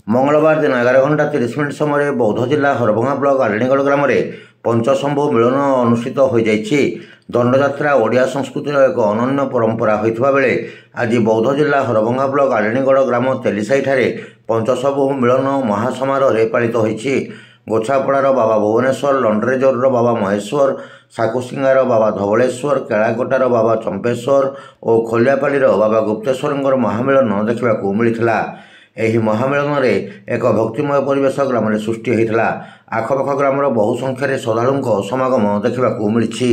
मंगलवार दिन 11:30 समय बौद्ध जिला हरभंगा ब्लॉक आलिणीगढ़ ग्राम में पंचशंभु मिलन अनुष्ठित हो जाइछि। दंडयात्रा ओडिया संस्कृतिर एक अनन्य परंपरा होइथिबा बेले आज बौद्ध जिला हरभंगा ब्लॉक आलिणीगढ़ ग्राम तेलीसाई ठारे पंचशंभु मिलन महासमारोह पालित होइछि। गोछापड़ार बाबा भुवनेश्वर, लंड्रेजोर बाबा महेश्वर, साकुसिंगार बाबा धवलेश्वर, केलाकोटार बाबा चंपेश्वर और खोलियापालीर बाबा गुप्तेश्वर महामिलन देखा मिलता। ଏହି ମହାମିଳନରେ ଏକ ଭକ୍ତିମୟ ପରିବେଶ ଗ୍ରାମରେ ସୃଷ୍ଟି ହୋଇଥିଲା। ଆଖପାଖ ଗ୍ରାମର ବହୁ ସଂଖ୍ୟାରେ ଶ୍ରଦ୍ଧାଳୁଙ୍କ ସମାଗମ ଦେଖିବାକୁ ମିଳିଛି।